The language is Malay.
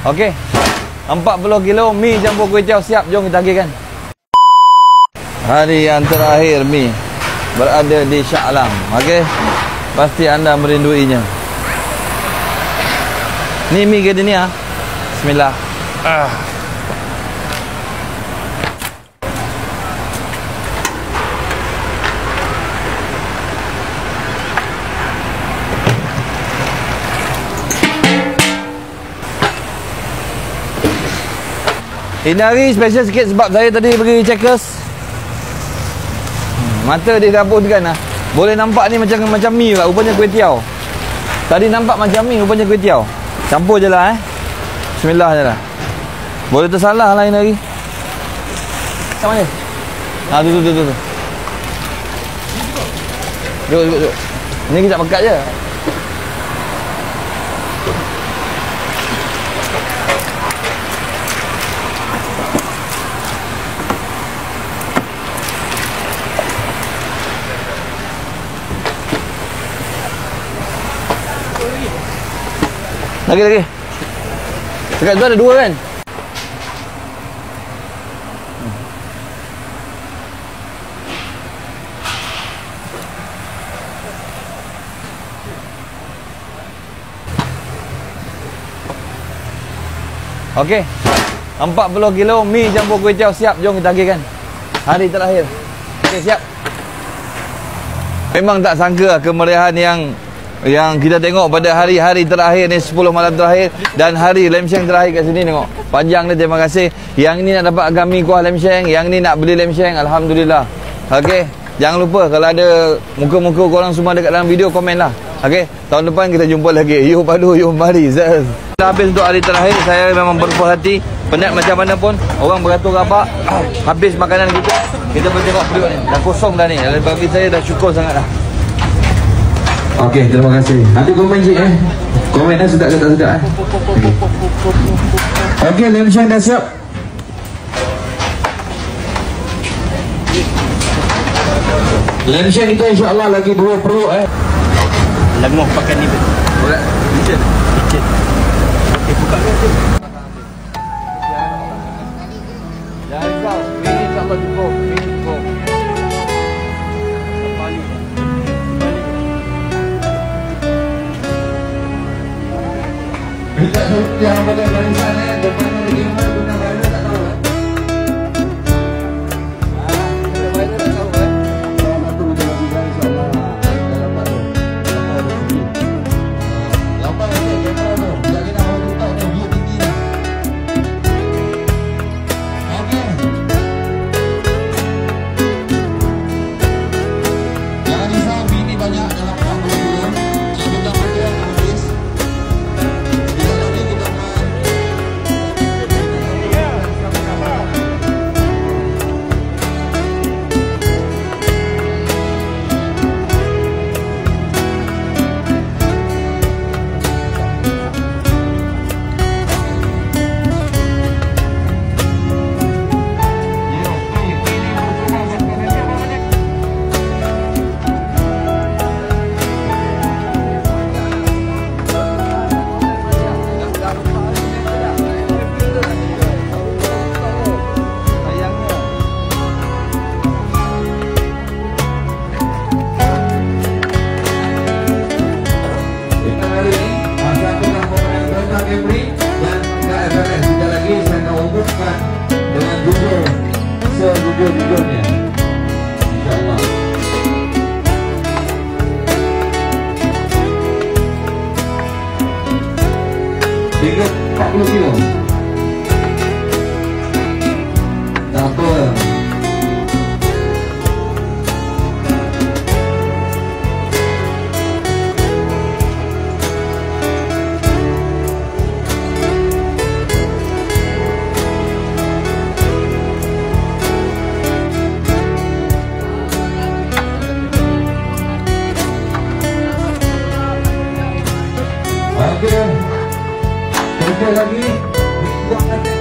Okey. 40 kilo mi campur kuih tiaw siap. Jom kita agihkan. Hari yang terakhir mi berada di Shah Alam. Okey. Pasti anda merinduinya. Ni mi gardenia. Bismillah. Ini hari special sikit sebab saya tadi pergi Checkers. Mata dia dapurkan lah. Boleh nampak ni macam mi lah. Rupanya kuih tiaw. Tadi nampak macam mi, rupanya kuih tiaw. Campur je lah Bismillah je lah. Boleh tersalah lah ini hari. Sama je. Tu. Duduk. Ni kejap pekat je. Lagi. Dekat tu ada 2 kan? Okey. 40 kilo mi campur kuih tiaw siap. Jom kita agihkan. Hari terakhir. Okey, siap. Memang tak sangka kemeriahan yang kita tengok pada hari-hari terakhir ni, 10 malam terakhir dan hari lem sheng terakhir kat sini. Tengok panjang ni, terima kasih. Yang ni nak dapat agami kuah lem sheng, yang ni nak beli lem sheng, alhamdulillah. Okey, jangan lupa kalau ada muka-muka korang semua dekat dalam video, komen lah. Okey, tahun depan kita jumpa lagi. Yuk padu, yuk mari. Habis untuk hari terakhir, saya memang berpuas hati. Penat macam mana pun, orang beratur rabak, habis makanan kita bertengok perut ni dah kosong dah ni. Bagi saya dah syukur sangat dah. Okey, terima kasih. Nanti komen je komen dah sedap ke tak sedap Okey, lem sheng dah siap. Lem sheng kita insya-Allah lagi 2 perut Lagi mau pakai ni boleh. Kitchen. Okey, buka ke tu. Jangan risau. Ini insya-Allah cukup. Yang boleh barisan depan lagi mana guna bayar tak tahu sejujur-jujurnya, insya-Allah. 40 kilo. Tak apa. Okey. Sekali lagi, buat